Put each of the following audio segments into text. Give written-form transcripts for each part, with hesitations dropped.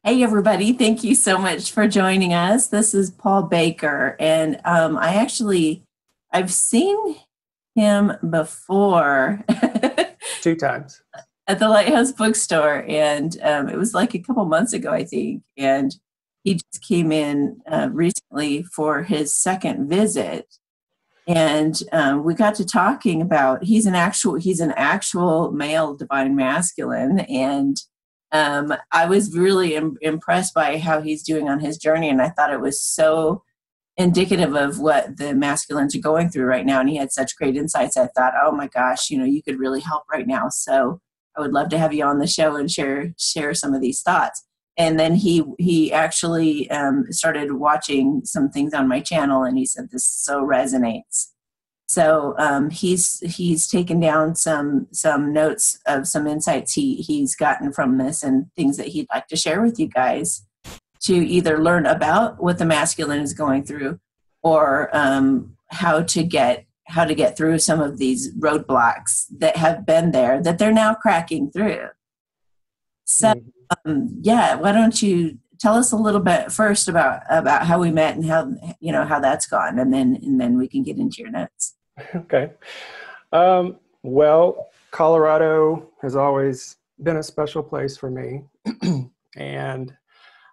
Hey, everybody. Thank you so much for joining us. This is Paul Baker, and I've seen him before Two times. at the Lighthouse Bookstore, and it was like a couple months ago, I think, and he just came in recently for his second visit, and we got to talking about he's an actual male divine masculine, and I was really impressed by how he's doing on his journey, and I thought it was so indicative of what the masculines are going through right now. And he had such great insights. I thought, oh my gosh, you could really help right now. So I would love to have you on the show and share some of these thoughts. And then he actually started watching some things on my channel, and he said this so resonates. So he's taken down some notes of some insights he's gotten from this and things that he'd like to share with you guys to either learn about what the masculine is going through, or how to get through some of these roadblocks that have been there that they're now cracking through. So why don't you tell us a little bit first about how we met and how that's gone, and then we can get into your notes. Okay. Well, Colorado has always been a special place for me. And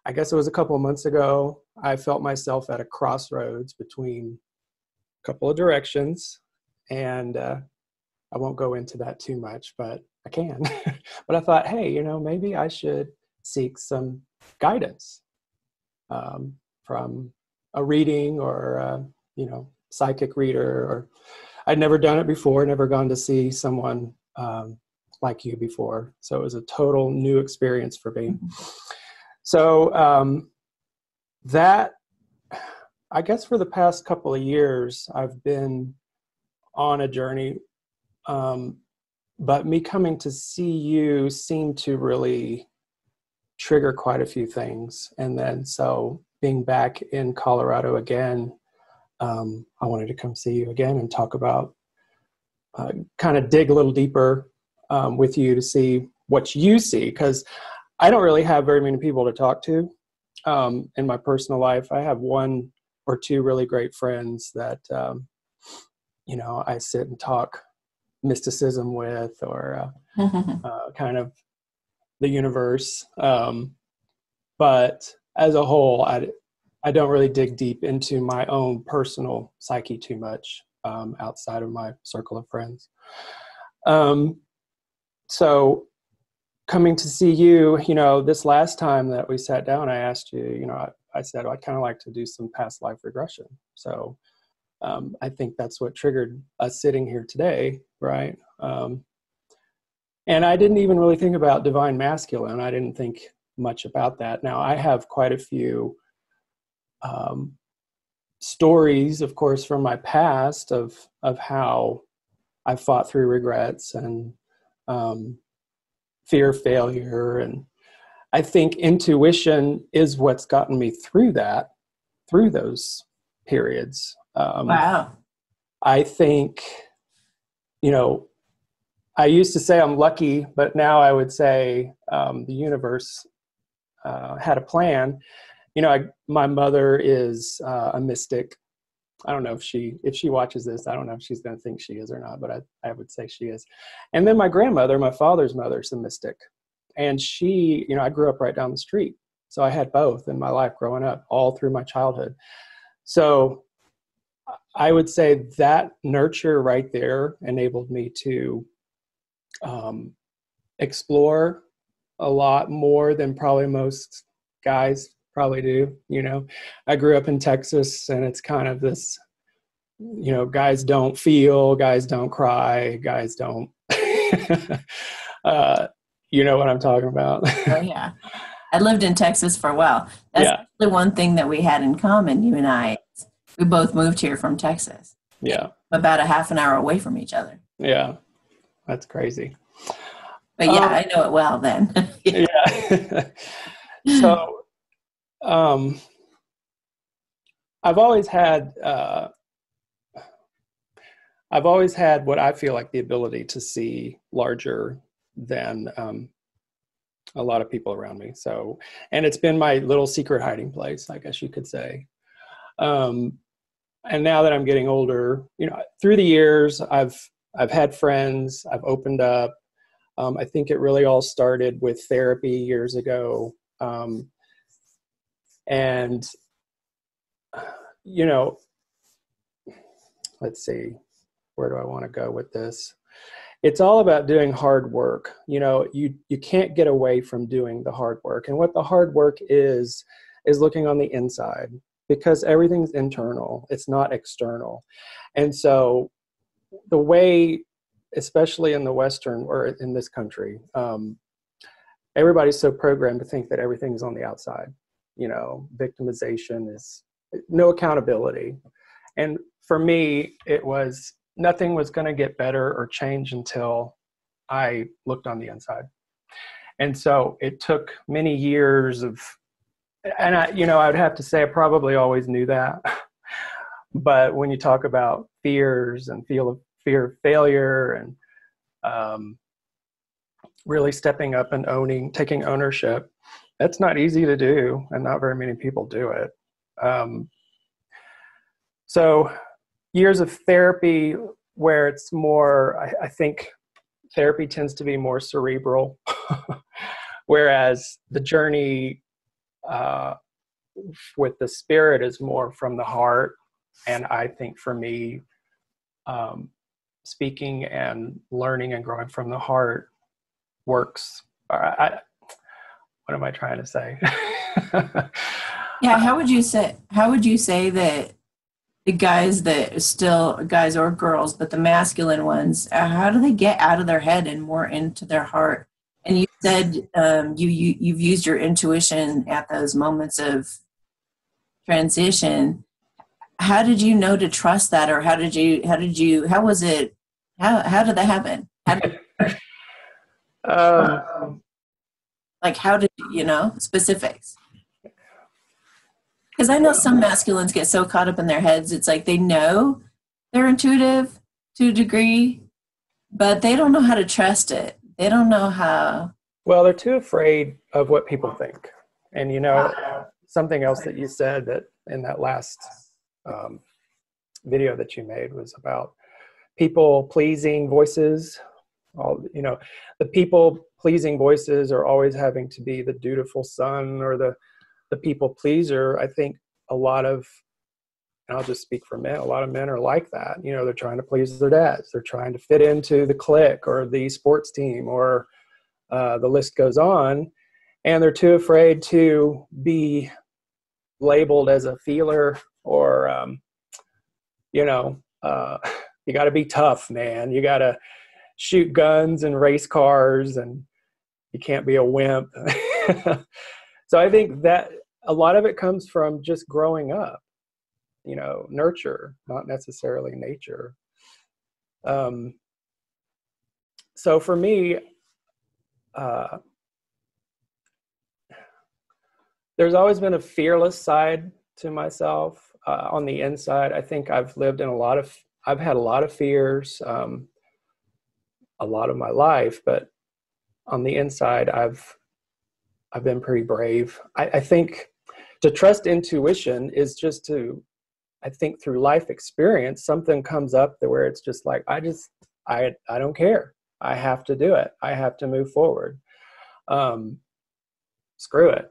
I guess it was a couple of months ago, I felt myself at a crossroads between a couple of directions. And I won't go into that too much, but I can. But I thought, hey, maybe I should seek some guidance from a reading or, psychic reader. Or I'd never done it before, never gone to see someone like you before. So it was a total new experience for me. So that, I guess for the past couple of years, I've been on a journey, but me coming to see you seemed to really trigger quite a few things. And then so being back in Colorado again, I wanted to come see you again and talk about, kind of dig a little deeper with you to see what you see, because I don't really have very many people to talk to in my personal life. I have one or two really great friends that, I sit and talk mysticism with, or kind of the universe. But as a whole, I don't really dig deep into my own personal psyche too much outside of my circle of friends. So coming to see you, this last time that we sat down, I asked you, I said, I'd kind of like to do some past life regression. So I think that's what triggered us sitting here today, right? And I didn't even really think about divine masculine. I didn't think much about that. Now, I have quite a few stories, of course, from my past of how I fought through regrets and fear of failure. And I think intuition is what's gotten me through those periods. Wow. I think, I used to say I'm lucky, but now I would say the universe had a plan. My mother is a mystic. I don't know if she watches this, I don't know if she's going to think she is or not, but I would say she is. And then my grandmother, my father's mother, is a mystic. And she, I grew up right down the street. So I had both in my life growing up, all through my childhood. So I would say that nurture right there enabled me to explore a lot more than probably most guys probably do. I grew up in Texas, and it's kind of this, guys don't feel, guys don't cry, guys don't, you know what I'm talking about. Oh, yeah. I lived in Texas for a while. That's the one thing that we had in common, you and I. We both moved here from Texas. Yeah. About a half an hour away from each other. Yeah. That's crazy. But yeah, I know it well then. Yeah. So, I've always had what I feel like the ability to see larger than a lot of people around me. So, and it's been my little secret hiding place, I guess you could say. And now that I'm getting older, you know, through the years, I've had friends, I've opened up. I think it really all started with therapy years ago. And, you know, let's see, where do I want to go with this? It's all about doing hard work. You know, you can't get away from doing the hard work. And what the hard work is looking on the inside, because everything's internal. It's not external. And so the way, especially in the Western or in this country, everybody's so programmed to think that everything's on the outside. You know, victimization is no accountability. And for me, it was nothing was going to get better or change until I looked on the inside. And so it took many years of, and I, you know, I would have to say I probably always knew that. But when you talk about fears and fear of failure and really stepping up and taking ownership, that's not easy to do, and not very many people do it. So years of therapy where it's more, I think therapy tends to be more cerebral, whereas the journey with the spirit is more from the heart. And I think for me, speaking and learning and growing from the heart works. What am I trying to say? Yeah, how would you say that the guys that still, guys or girls, but the masculine ones, how do they get out of their head and more into their heart? And you said you've used your intuition at those moments of transition. How did you know to trust that, or how did that happen? Like, how did you know specifics? Because I know some masculines get so caught up in their heads, it's like they know they're intuitive to a degree, but they don't know how to trust it. They don't know how. Well, they're too afraid of what people think. And, you know, something else that you said that in that last video that you made was about people pleasing voices. You know, the people pleasing voices are always having to be the dutiful son or the people pleaser. I think a lot of, and I'll just speak for men, a lot of men are like that. You know, they're trying to please their dads. They're trying to fit into the clique or the sports team, or the list goes on. And they're too afraid to be labeled as a feeler or, you know, you got to be tough, man. You got to shoot guns and race cars, and you can't be a wimp. So I think that a lot of it comes from just growing up, you know, nurture, not necessarily nature. So for me, there's always been a fearless side to myself. On the inside, I think I've had a lot of fears, a lot of my life, but on the inside, I've been pretty brave. I think to trust intuition is just to, I think through life experience, something comes up where it's just like, I don't care. I have to do it. I have to move forward. Screw it.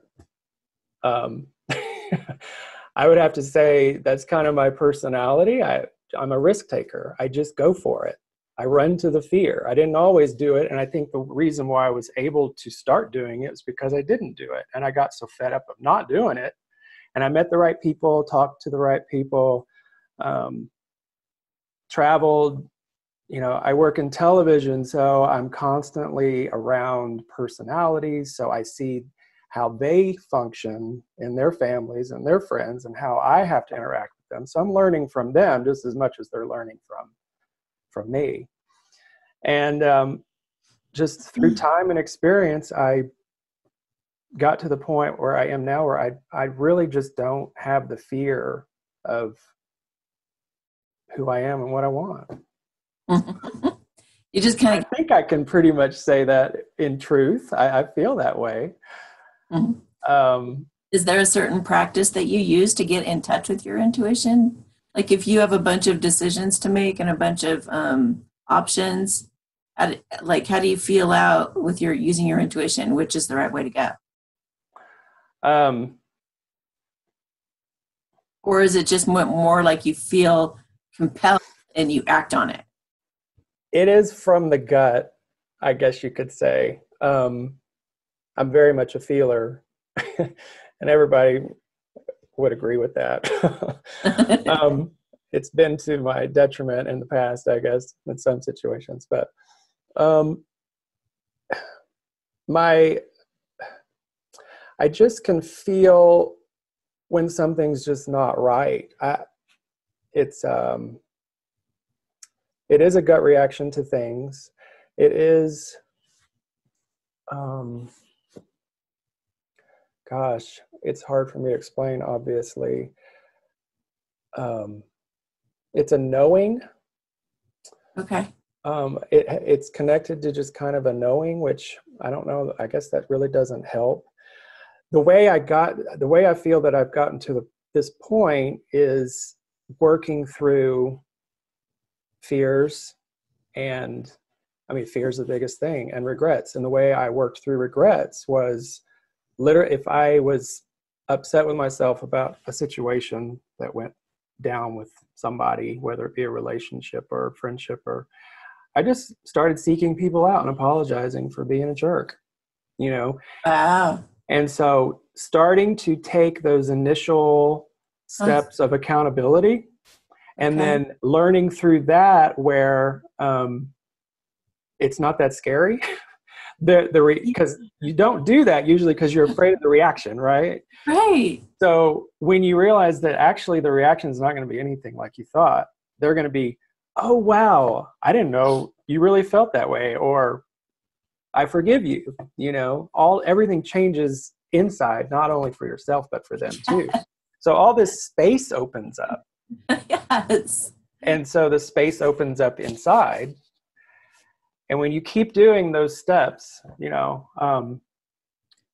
I would have to say that's kind of my personality. I'm a risk taker. I just go for it. I run to the fear. I didn't always do it. And I think the reason why I was able to start doing it is because I didn't do it. And I got so fed up of not doing it. And I met the right people, talked to the right people, traveled. You know, I work in television, so I'm constantly around personalities. So I see how they function in their families and their friends and how I have to interact with them. So I'm learning from them just as much as they're learning from me. And just through time and experience, I got to the point where I am now, where I really just don't have the fear of who I am and what I want. You just kind of. I think I can pretty much say that in truth. I feel that way. Mhm. Um, Is there a certain practice that you use to get in touch with your intuition? Like if you have a bunch of decisions to make and a bunch of options, how do you feel out with your using your intuition, which is the right way to go? um, Or is it just more like you feel compelled and you act on it? it is from the gut, I guess you could say. I'm very much a feeler, and everybody would agree with that. um, it's been to my detriment in the past, I guess, in some situations. But um, my, I just can feel when something's just not right. It's it is a gut reaction to things. It is, um, gosh, it's hard for me to explain. Obviously, um, it's a knowing. Okay. It's connected to just kind of a knowing, which I don't know. I guess that really doesn't help. The way I feel that I've gotten to this point is working through fears, and I mean, fear is the biggest thing, and regrets. And the way I worked through regrets was literally, if I was upset with myself about a situation that went down with somebody, whether it be a relationship or a friendship, or I just started seeking people out and apologizing for being a jerk, you know? Wow. And so starting to take those initial Huh. steps of accountability, and Okay. then learning through that where it's not that scary. Because you don't do that usually because you're afraid of the reaction, right? Right. So when you realize that actually the reaction is not going to be anything like you thought, they're going to be, oh, wow, I didn't know you really felt that way, or I forgive you. Everything changes inside, not only for yourself, but for them too. So all this space opens up. Yes. And so the space opens up inside. And when you keep doing those steps, What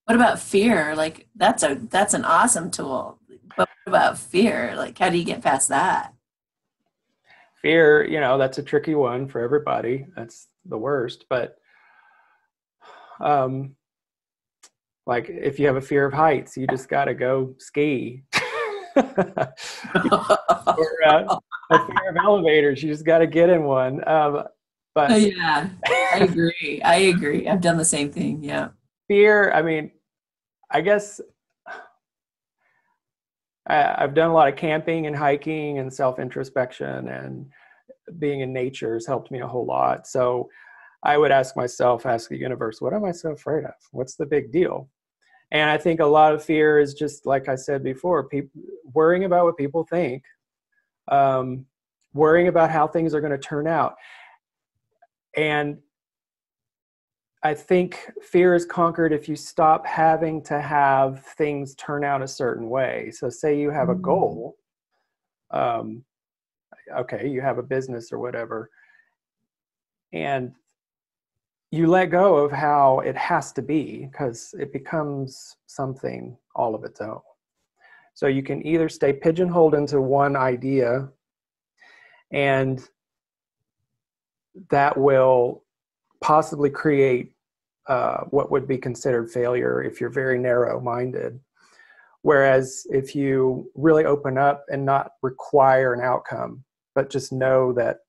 about fear? Like that's an awesome tool. But what about fear? Like how do you get past that? fear, that's a tricky one for everybody. That's the worst. But um, like if you have a fear of heights, you just got to go ski. Or a fear of elevators, you just got to get in one. But Yeah, I agree. I agree. I've done the same thing. Yeah. fear, I mean, I guess I've done a lot of camping and hiking and self-introspection, and being in nature has helped me a whole lot. So I would ask the universe, what am I so afraid of? What's the big deal? And I think a lot of fear is just, like I said before, people worrying about what people think, worrying about how things are going to turn out. And I think fear is conquered if you stop having to have things turn out a certain way. So say you have a goal, okay, you have a business or whatever, and you let go of how it has to be because it becomes something all of its own. So you can either stay pigeonholed into one idea, and that will possibly create what would be considered failure if you're very narrow-minded. Whereas if you really open up and not require an outcome, but just know that,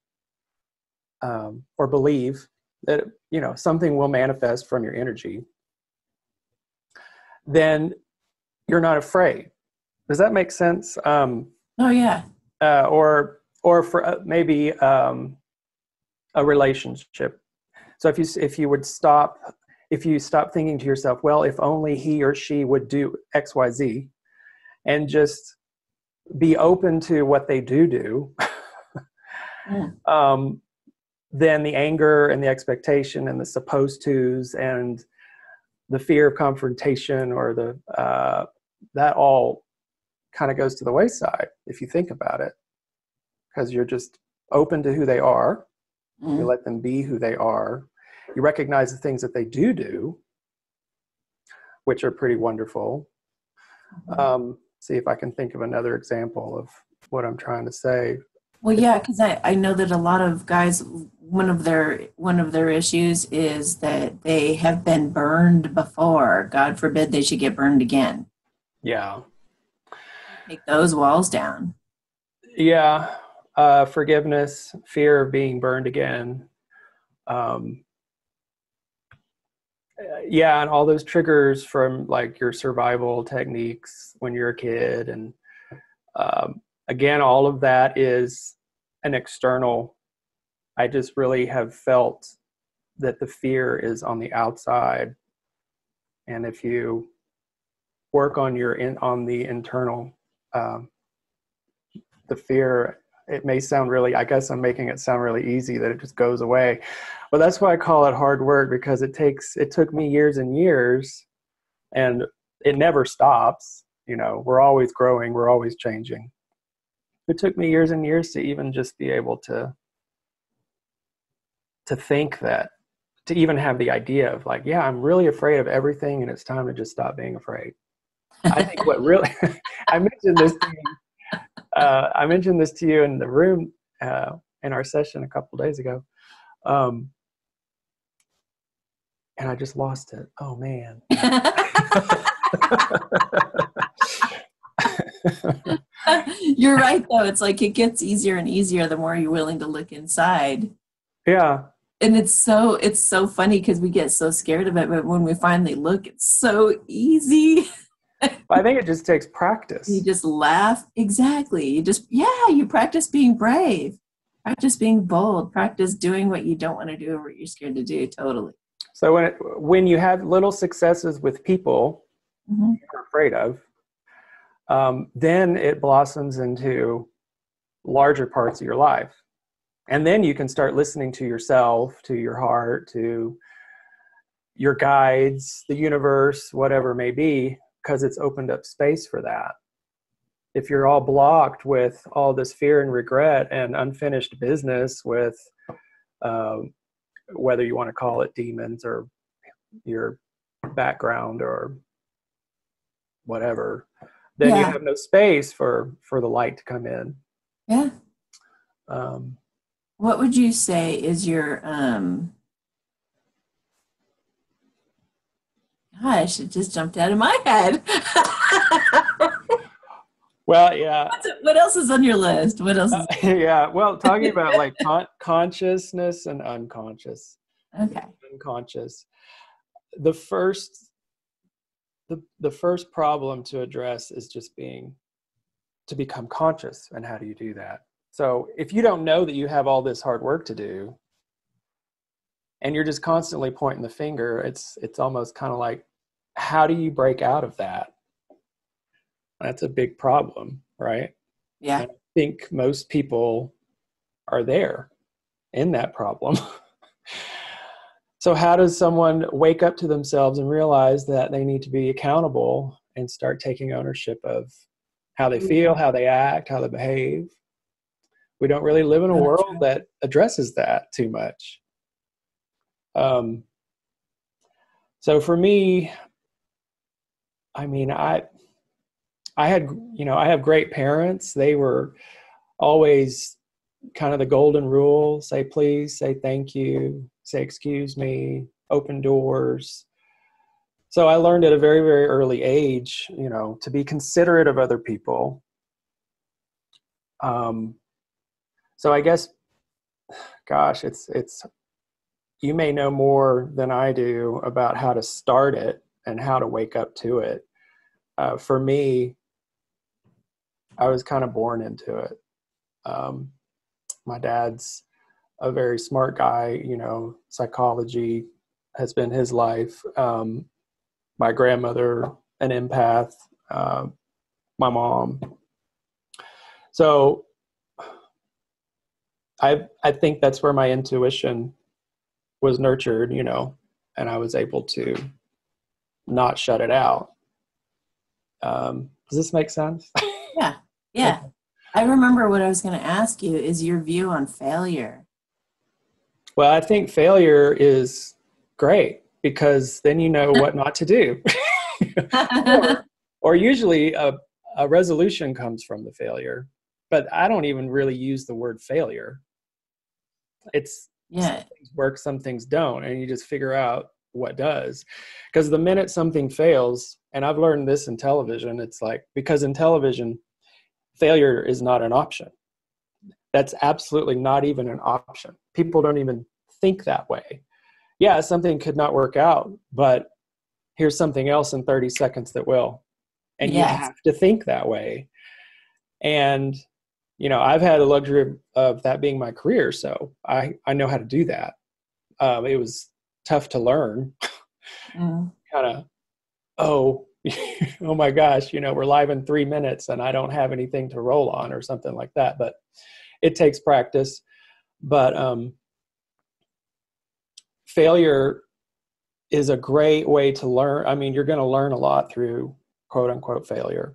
or believe that, something will manifest from your energy, then you're not afraid. Does that make sense? Oh yeah. Or for maybe a relationship. So if you stop thinking to yourself, well, if only he or she would do X, Y, Z, and just be open to what they do, then the anger and the expectation and the supposed tos and the fear of confrontation or that all kind of goes to the wayside if you think about it, because you're just open to who they are, You let them be who they are. You recognize the things that they do, which are pretty wonderful. See if I can think of another example of what I'm trying to say. Well, yeah, because I know that a lot of guys, one of their issues is that they have been burned before. God forbid they should get burned again. Yeah. Take those walls down. Yeah. Forgiveness, fear of being burned again. Yeah, and all those triggers from like your survival techniques when you're a kid. And again, all of that is an external. I just really have felt that the fear is on the outside. And if you work on on the internal, the fear, it may sound really, I guess I'm making it sound really easy that it just goes away. But that's why I call it hard work, because it took me years and years, and it never stops. You know, we're always growing, we're always changing. It took me years and years to even just be able to think that, to even have the idea of like, yeah, I'm really afraid of everything and it's time to just stop being afraid. I think what really, I mentioned this to you in the room in our session a couple of days ago. And I just lost it. Oh man. You're right though. It's like it gets easier and easier the more you're willing to look inside. Yeah. And it's so funny because we get so scared of it, but when we finally look, it's so easy. I think it just takes practice. You just laugh. Exactly. You practice being brave, practice being bold, practice doing what you don't want to do or what you're scared to do. Totally. So when you have little successes with people you're afraid of, then it blossoms into larger parts of your life. And then you can start listening to yourself, to your heart, to your guides, the universe, whatever it may be, because it's opened up space for that. If you're all blocked with all this fear and regret and unfinished business with whether you want to call it demons or your background or whatever, then you have no space for the light to come in. Yeah. What would you say is your gosh, it just jumped out of my head. Well, yeah. What else is on your list? What else? Yeah. Well, talking about like consciousness and unconscious. Okay. Unconscious. The first problem to address is just to become conscious. And how do you do that? So if you don't know that you have all this hard work to do, and you're just constantly pointing the finger, it's almost kind of like, how do you break out of that? That's a big problem, right? Yeah. And I think most people are there in that problem. So how does someone wake up to themselves and realize that they need to be accountable and start taking ownership of how they feel, how they act, how they behave? We don't really live in a world that addresses that too much. So for me, I mean, I have great parents. They were always kind of the golden rule: say please, say thank you, say excuse me, open doors. So I learned at a very, very early age, to be considerate of other people. So I guess, gosh, it's you may know more than I do about how to start it and how to wake up to it. For me, I was kind of born into it. My dad's a very smart guy, psychology has been his life. My grandmother, an empath, my mom. So I think that's where my intuition was nurtured, and I was able to not shut it out. Does this make sense? Yeah. Yeah. Okay. I remember what I was going to ask you is your view on failure. Well, I think failure is great because then you know what not to do. or usually a resolution comes from the failure. But I don't even really use the word failure. It's some things work, some things don't, and you just figure out what does. Because the minute something fails, and I've learned this in television, it's like, because in television, failure is not an option. That's absolutely not even an option. People don't even think that way. Yeah, something could not work out, but here's something else in 30 seconds that will. And you have to think that way. And, you know, I've had the luxury of that being my career, so I know how to do that. It was tough to learn. Kind of, oh my gosh, you know, we're live in 3 minutes and I don't have anything to roll on or something like that. But it takes practice. But failure is a great way to learn. I mean, you're going to learn a lot through quote unquote failure.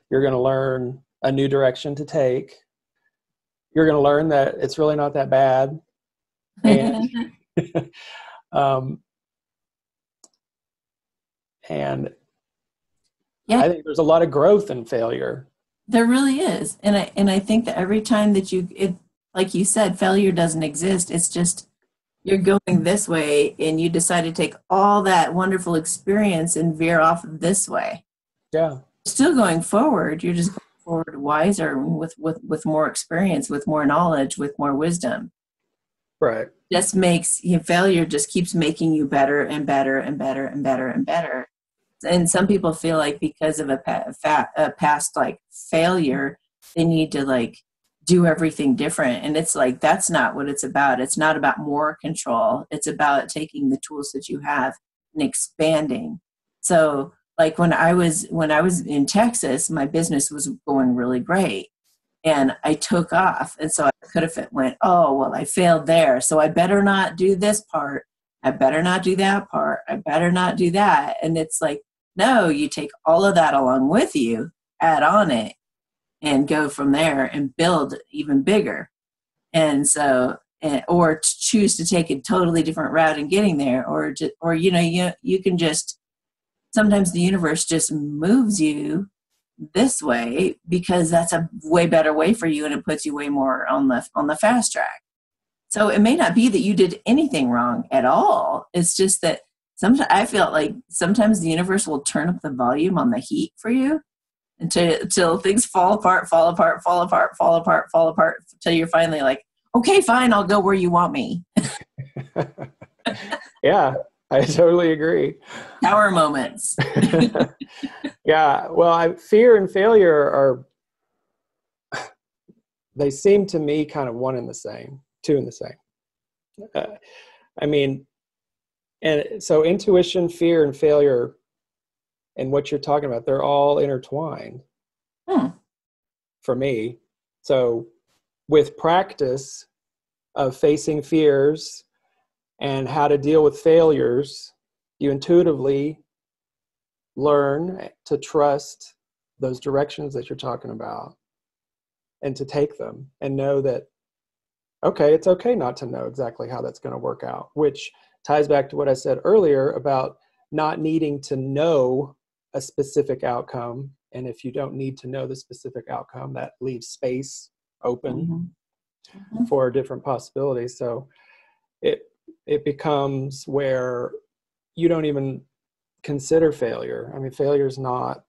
You're going to learn a new direction to take. You're going to learn that it's really not that bad. And, and I think there's a lot of growth in failure. There really is. And I think that every time that like you said, failure doesn't exist. It's just, you're going this way and you decide to take all that wonderful experience and veer off this way. Yeah. Still going forward. You're just going forward wiser, with more experience, with more knowledge, with more wisdom. Right. Just makes failure just keeps making you better and better and better and better and better. And some people feel like because of a past like failure, they need to like do everything different. And it's like, that's not what it's about. It's not about more control. It's about taking the tools that you have and expanding. So like when I was in Texas, my business was going really great and I took off. And so I could have went, oh, well, I failed there, so I better not do this part. I better not do that part. I better not do that. And it's like, no, you take all of that along with you, add on it, and go from there and build even bigger. And so, or to choose to take a totally different route in getting there, or you can just, sometimes the universe just moves you this way because that's a way better way for you and it puts you way more on the fast track. So it may not be that you did anything wrong at all. It's just that sometimes I feel like sometimes the universe will turn up the volume on the heat for you until things fall apart, until you're finally like, okay, fine, I'll go where you want me. Yeah, I totally agree. Power moments. Yeah, well, fear and failure they seem to me kind of one and the same, two and the same. I mean, and so intuition, fear, and failure, and what you're talking about, they're all intertwined for me. So with practice of facing fears and how to deal with failures, you intuitively learn to trust those directions that you're talking about and to take them and know that, okay, it's okay not to know exactly how that's going to work out, which ties back to what I said earlier about not needing to know a specific outcome. And if you don't need to know the specific outcome, that leaves space open for different possibilities. So it becomes where you don't even consider failure. I mean, failure is not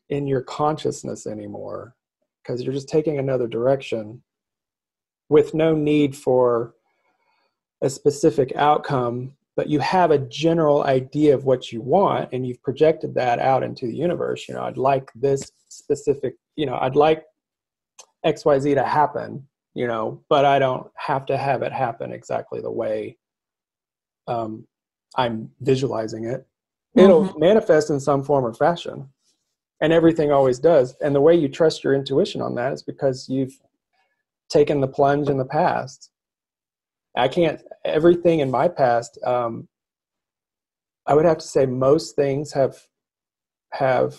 in your consciousness anymore because you're just taking another direction with no need for a specific outcome, but you have a general idea of what you want and you've projected that out into the universe. You know, I'd like this specific, I'd like XYZ to happen, but I don't have to have it happen exactly the way I'm visualizing it. It'll manifest in some form or fashion, and everything always does. And the way you trust your intuition on that is because you've taken the plunge in the past. Everything in my past, I would have to say most things have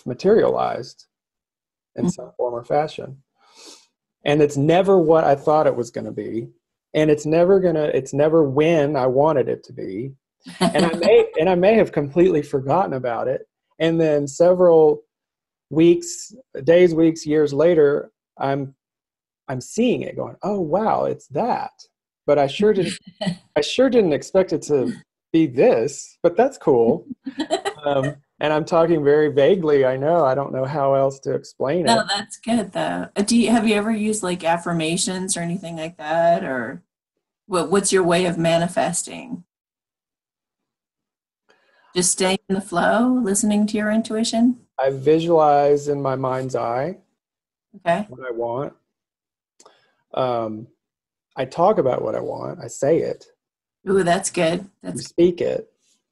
materialized in some form or fashion. And it's never what I thought it was going to be. and it's never when I wanted it to be. And I may have completely forgotten about it. And then several weeks, years later, I'm seeing it going, oh wow, it's that. But I sure didn't expect it to be this, but that's cool. And I'm talking very vaguely. I know. I don't know how else to explain No, it. that's good though. Have you ever used like affirmations or anything like that? Or what's your way of manifesting? Just staying in the flow, listening to your intuition? I visualize in my mind's eye Okay. what I want. I talk about what I want. I say it. Ooh, that's good. You That's speak it.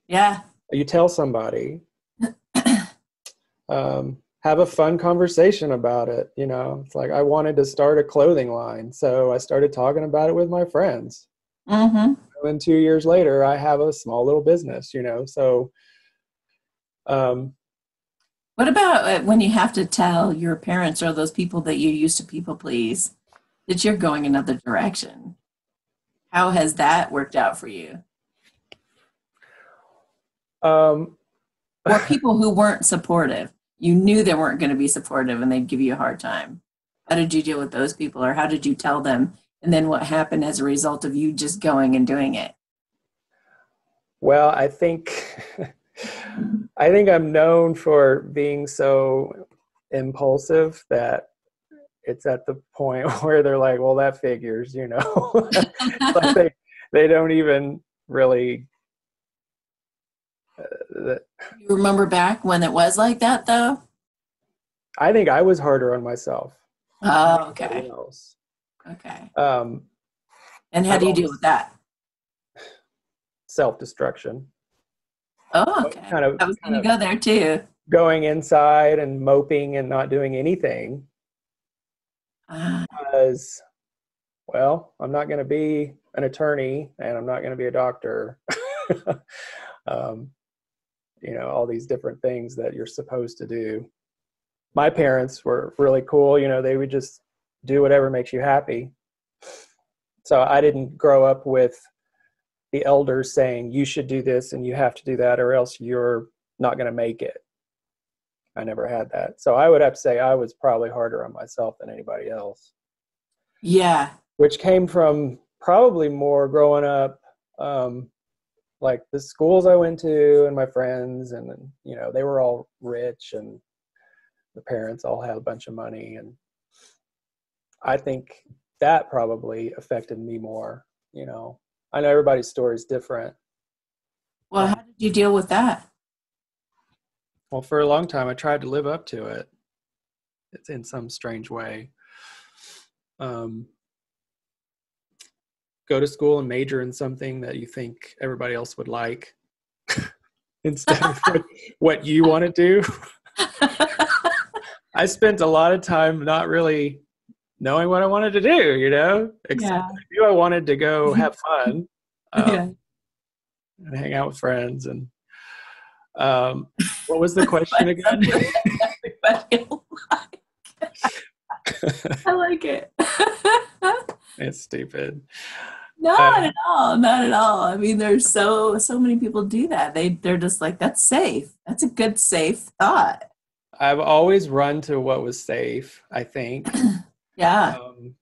yeah. You tell somebody. Have a fun conversation about it. You know, it's like I wanted to start a clothing line, so I started talking about it with my friends. Mm-hmm. And then 2 years later, I have a small little business. You know, so What about when you have to tell your parents or those people that you used to people please that you're going another direction? How has that worked out for you? um, Or people who weren't supportive. You knew they weren't going to be supportive and they'd give you a hard time. How did you deal with those people, or how did you tell them? And then what happened as a result of you just going and doing it? well, I think I'm known for being so impulsive that it's at the point where they're like, well, that figures, you know. Like they don't even really You remember back when it was like that, though? I think I was harder on myself than Oh, anybody okay. else. Okay. um, And how I've do you deal always with that? self-destruction, Oh, okay. kind of I was going to go there too. going inside and moping and not doing anything Ah, because, well, I'm not going to be an attorney and I'm not going to be a doctor. um, you know, all these different things that you're supposed to do. My parents were really cool. You know, they would just do whatever makes you happy. So I didn't grow up with the elders saying you should do this and you have to do that or else you're not going to make it. I never had that. So I would have to say I was probably harder on myself than anybody else, yeah. which came from probably more growing up, like the schools I went to and my friends, and you know, they were all rich and the parents all had a bunch of money. And I think that probably affected me more. You know, I know everybody's story is different. Well, how did you deal with that? Well, for a long time, I tried to live up to it. It's in some strange way. Go to school and major in something that you think everybody else would like instead of what you want to do. I spent a lot of time not really knowing what I wanted to do, you know, except Yeah. I knew I wanted to go have fun, Yeah. and hang out with friends. And what was the question Find again? something that everybody will like. I like it. It's stupid. Not at all. Not at all. I mean, there's so many people do that. They're just like, that's safe. That's a good safe thought. I've always run to what was safe, I think. Yeah.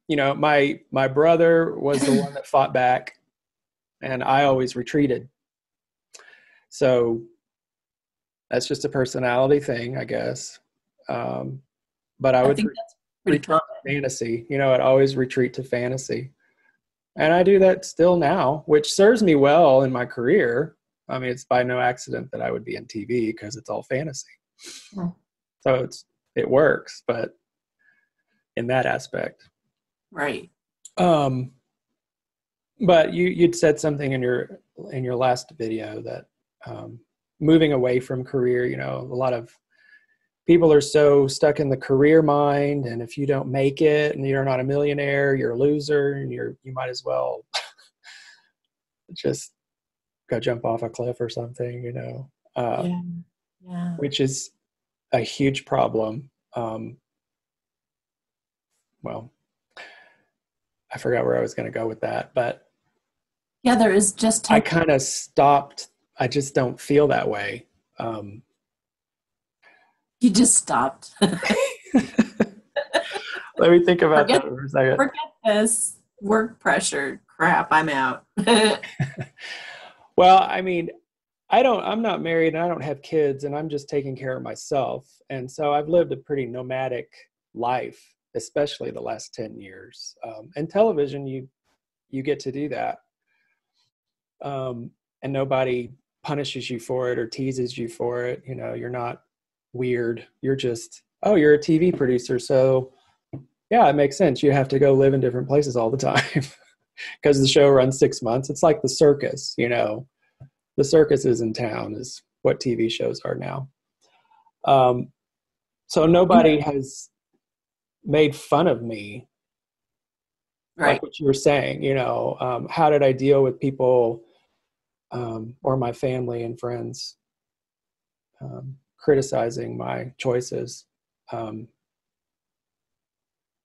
You know, my brother was the one that fought back, and I always retreated. So that's just a personality thing, I guess. But I I would think that's pretty retreat common. to fantasy. You know, I'd always retreat to fantasy. And I do that still now, which serves me well in my career. I mean, it's by no accident that I would be in TV because it's all fantasy. Hmm. So it works, but in that aspect. Right. Um, but you'd said something in your last video that moving away from career, you know, a lot of people are so stuck in the career mind, and if you don't make it and you're not a millionaire, you're a loser, and you might as well just go jump off a cliff or something, you know, Yeah. Yeah. which is a huge problem. Well, I forgot where I was going to go with that, but Yeah, there is just I kind of stopped. I just don't feel that way. You just stopped. Let me think about Forget, that for a second. forget this work pressure crap. I'm out. Well, I mean, I'm not married and I don't have kids and I'm just taking care of myself. And so I've lived a pretty nomadic life, especially the last 10 years. And television, you get to do that. And nobody punishes you for it or teases you for it. You know, you're not weird. You're just, oh, you're a TV producer. So yeah, it makes sense. You have to go live in different places all the time because the show runs 6 months. It's like the circus, you know, the circus is in town is what TV shows are now. So nobody has made fun of me. Right. Like what you were saying, you know, how did I deal with people or my family and friends criticizing my choices?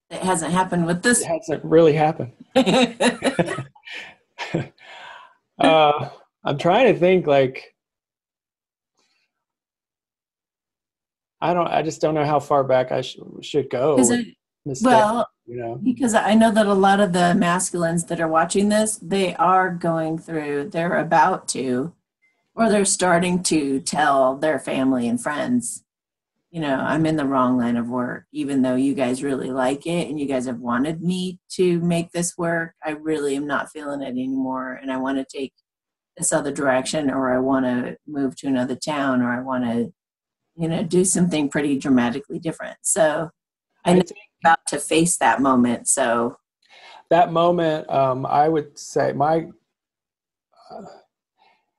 It hasn't happened with this. It hasn't really happened. I'm trying to think like, I just don't know how far back I should go. Well, you know, because I know that a lot of the masculines that are watching this, they are going through, they're about to, or they're starting to tell their family and friends, you know, I'm in the wrong line of work, even though you guys really like it and you guys have wanted me to make this work. I really am not feeling it anymore. And I want to take this other direction, or I want to move to another town, or I want to, you know, do something pretty dramatically different. So I know I'm about to face that moment. So that moment, I would say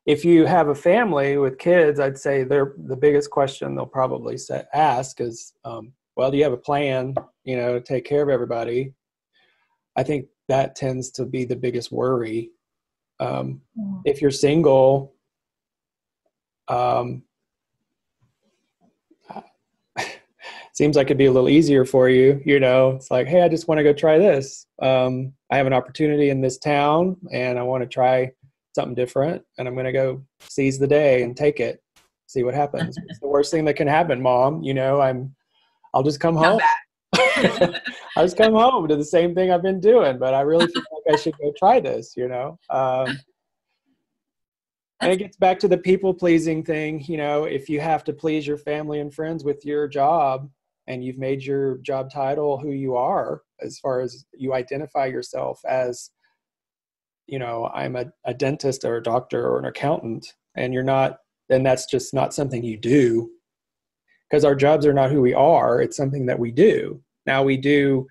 if you have a family with kids, I'd say the biggest question they'll probably ask is, well, do you have a plan, you know, to take care of everybody? I think that tends to be the biggest worry. If you're single, seems like it'd be a little easier for you. You know, it's like, hey, I just want to go try this. I have an opportunity in this town and I want to try something different and I'm going to go seize the day and take it, see what happens. It's the worst thing that can happen, Mom. You know, I'll just come home. I'll just come home to the same thing I've been doing, but I really feel like I should go try this, you know? And it gets back to the people pleasing thing. You know, if you have to please your family and friends with your job and you've made your job title who you are, as far as you identify yourself as, you know, I'm a dentist or a doctor or an accountant, and you're not, then that's just not something you do, because our jobs are not who we are. It's something that we do. Now we do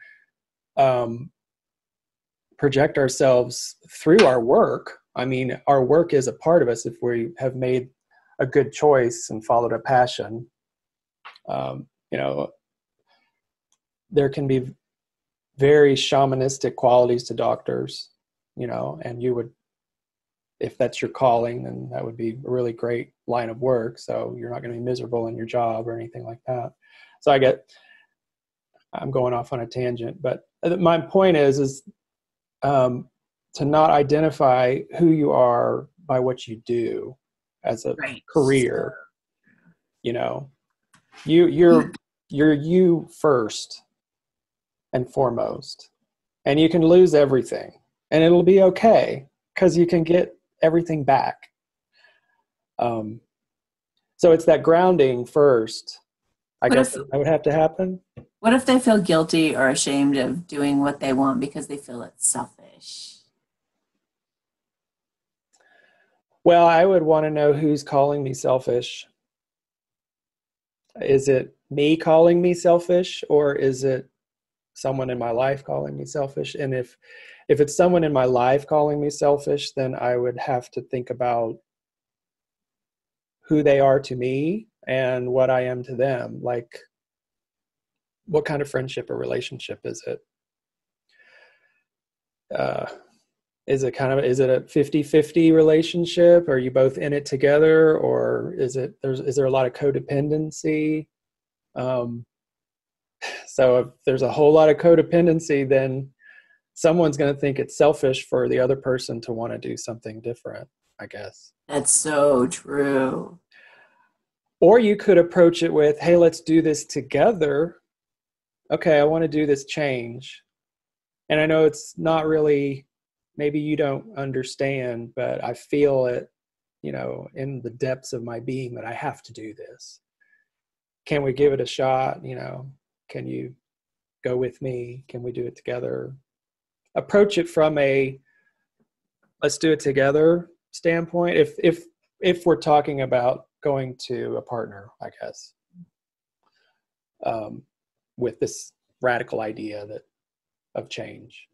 project ourselves through our work. I mean, our work is a part of us if we have made a good choice and followed a passion. You know, there can be very shamanistic qualities to doctors, you know, and you would, if that's your calling, then that would be a really great line of work. So you're not going to be miserable in your job or anything like that. So I'm going off on a tangent, but my point is to not identify who you are by what you do as a career. You know, you're you first and foremost, and you can lose everything and it'll be okay because you can get everything back. So it's that grounding first. I guess that would have to happen. What if they feel guilty or ashamed of doing what they want because they feel it's selfish? Well, I would want to know who's calling me selfish. Is it me calling me selfish, or is it someone in my life calling me selfish? And if it's someone in my life calling me selfish, then I would have to think about who they are to me and what I am to them. Like, what kind of friendship or relationship is it? Is it a 50-50 relationship? Are you both in it together? Or is there a lot of codependency? So if there's a whole lot of codependency, then someone's going to think it's selfish for the other person to want to do something different, I guess. That's so true. Or you could approach it with, hey, let's do this together. Okay, I want to do this change. And I know it's not really, maybe you don't understand, but I feel it, in the depths of my being that I have to do this. Can we give it a shot? Can you go with me? Can we do it together? Approach it from a let's do it together standpoint. If we're talking about going to a partner, I guess, with this radical idea of change.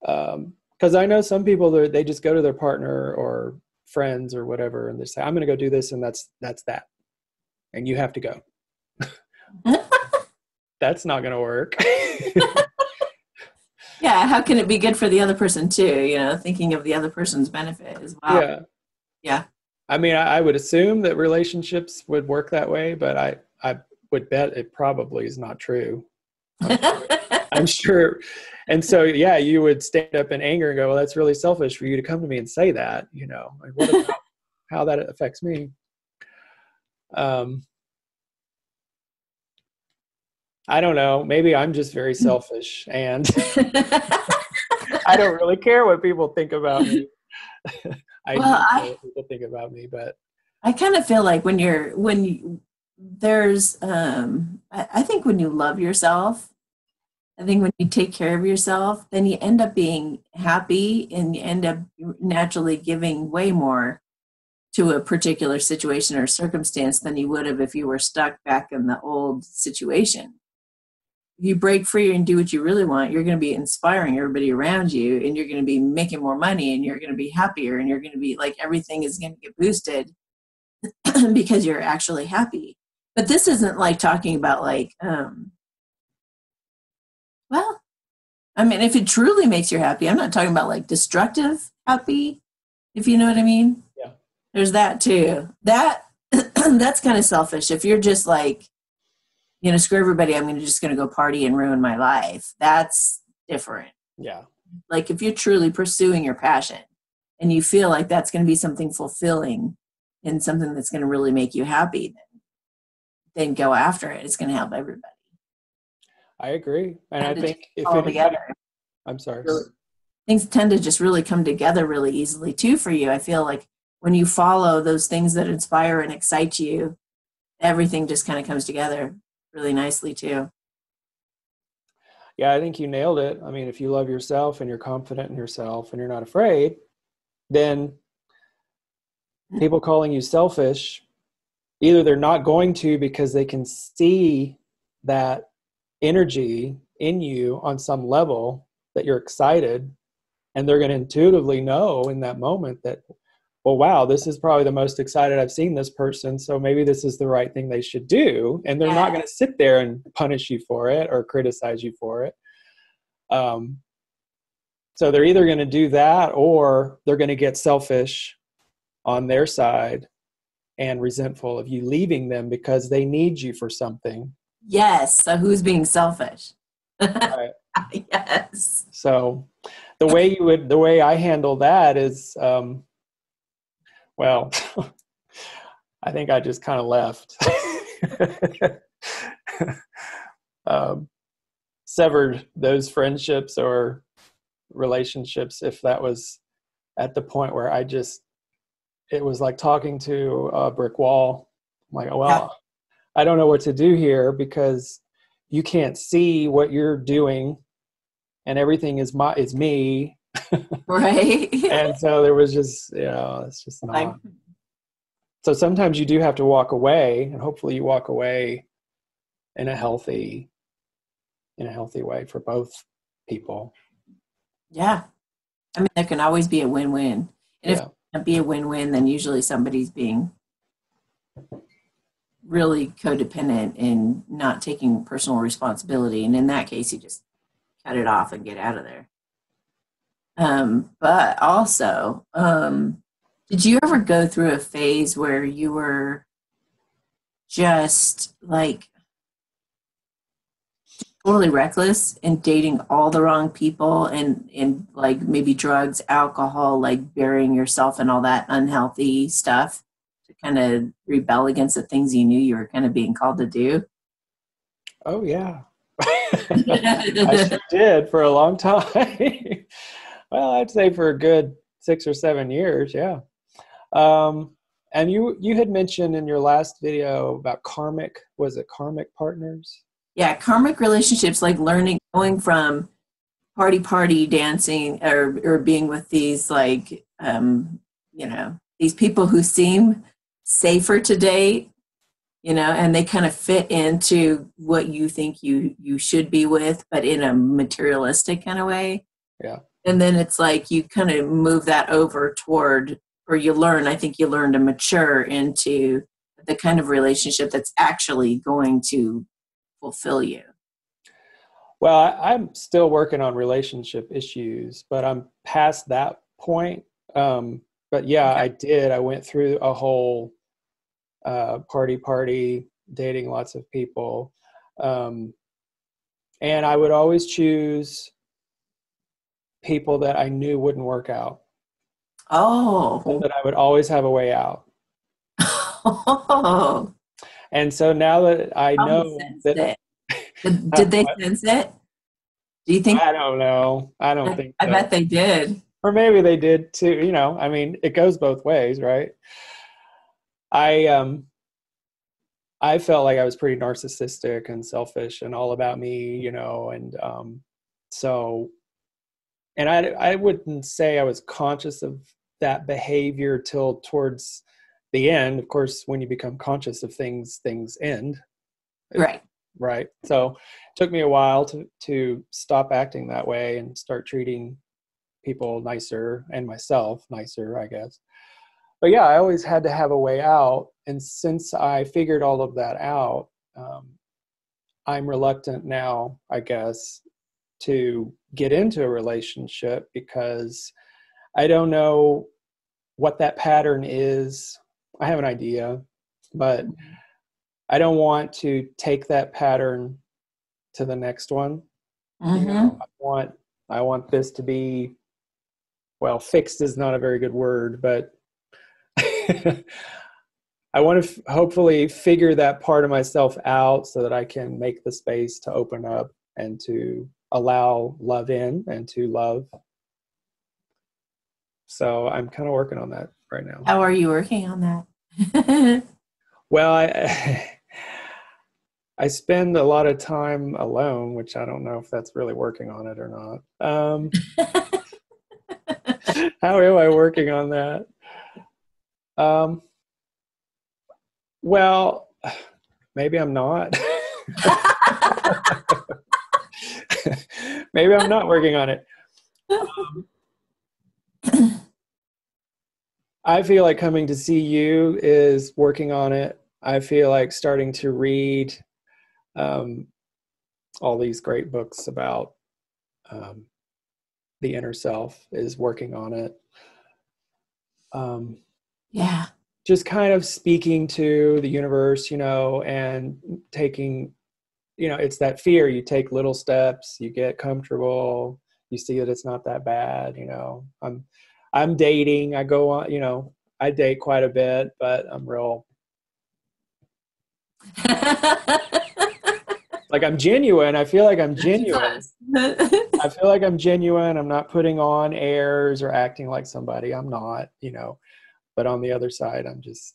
Because I know some people, they just go to their partner or friends or whatever, and they say, I'm going to go do this, and that's that. And you have to go. That's not going to work. Yeah, how can it be good for the other person too? Thinking of the other person's benefit as well. Yeah. I mean, I would assume that relationships would work that way, but I would bet it probably is not true. I'm sure. And so, yeah, you would stand up in anger and go, well, that's really selfish for you to come to me and say that, like, what about how that affects me? I don't know. Maybe I'm just very selfish and I don't really care what people think about me. I do care what people think about me, but I kind of feel like there's, I think when you love yourself, I think when you take care of yourself, then you end up being happy and you end up naturally giving way more to a particular situation or circumstance than you would have if you were stuck back in the old situation. If you break free and do what you really want, you're going to be inspiring everybody around you, and you're going to be making more money, and you're going to be happier, and you're going to be like, everything is going to get boosted because you're actually happy. But this isn't like talking about like, well, I mean, if it truly makes you happy, I'm not talking about like destructive happy, if you know what I mean. Yeah. There's that too. That's kind of selfish. If you're just like, screw everybody, I'm just going to go party and ruin my life. That's different. Yeah. Like if you're truly pursuing your passion and you feel like that's going to be something fulfilling and something that's going to really make you happy, then go after it. It's going to help everybody. I agree. And I think if I'm sorry. Things tend to just really come together really easily too for you. I feel like when you follow those things that inspire and excite you, everything just kind of comes together really nicely too. Yeah, I think you nailed it. I mean, if you love yourself and you're confident in yourself and you're not afraid, then people calling you selfish, either they're not going to because they can see that energy in you on some level that you're excited, and they're going to intuitively know in that moment that, well, wow, this is probably the most excited I've seen this person, so maybe this is the right thing they should do. And they're not going to sit there and punish you for it or criticize you for it. So they're either going to do that, or they're going to get selfish on their side and resentful of you leaving them because they need you for something. Yes. So who's being selfish? Right. Yes. So the way I handle that is, well, I think I just kind of left. Severed those friendships or relationships if that was at the point where it was like talking to a brick wall. I'm like, well, I don't know what to do here because you can't see what you're doing and everything is me. Right. And so there was just, it's just not. So sometimes you do have to walk away, and hopefully you walk away in a healthy way for both people. Yeah. I mean, there can always be a win-win. And if it can't be a win-win, then usually somebody's being really codependent and not taking personal responsibility. And in that case, you just cut it off and get out of there. But also, did you ever go through a phase where you were just like totally reckless and dating all the wrong people and like maybe drugs, alcohol, like burying yourself in all that unhealthy stuff to kind of rebel against the things you knew you were kind of being called to do? Oh yeah. I sure did for a long time. Well, I'd say for a good 6 or 7 years, yeah. And you had mentioned in your last video about karmic, was it karmic partners? Yeah, karmic relationships, like learning, going from party dancing or being with these like these people who seem safer to date, and they kind of fit into what you think you should be with, but in a materialistic kind of way. Yeah. And then it's like you kind of move that over toward, or I think you learn to mature into the kind of relationship that's actually going to fulfill you. Well, I'm still working on relationship issues, but I'm past that point. But yeah, I went through a whole party, dating lots of people. And I would always choose people that I knew wouldn't work out. Oh. So that I would always have a way out. Oh. And so now that I know that... Did they sense it? Do you think? I don't know. I don't think so. I bet they did. Or maybe they did too. I mean, it goes both ways, right? I felt like I was pretty narcissistic and selfish and all about me, and so, and I wouldn't say I was conscious of that behavior till towards the end. Of course, when you become conscious of things end. Right. Right. So it took me a while to stop acting that way and start treating people nicer and myself nicer, I guess. But yeah, I always had to have a way out. And since I figured all of that out, I'm reluctant now, I guess, to get into a relationship because I don't know what that pattern is. I have an idea, but I don't want to take that pattern to the next one. Mm-hmm. I want this to be, well, fixed is not a very good word, but I want to hopefully figure that part of myself out so that I can make the space to open up and to allow love in and to love. So I'm kind of working on that right now. How are you working on that? Well, I spend a lot of time alone, which I don't know if that's really working on it or not. How am I working on that? Well, maybe I'm not. Maybe I'm not working on it. I feel like coming to see you is working on it. I feel like starting to read all these great books about the inner self is working on it. Yeah. Just kind of speaking to the universe, and taking, it's that fear. You take little steps, you get comfortable, you see that it's not that bad. I'm dating, I go on, I date quite a bit, but I'm real, like I'm genuine. I feel like I'm genuine. I feel like I'm genuine. I'm not putting on airs or acting like somebody I'm not, but on the other side, I'm just,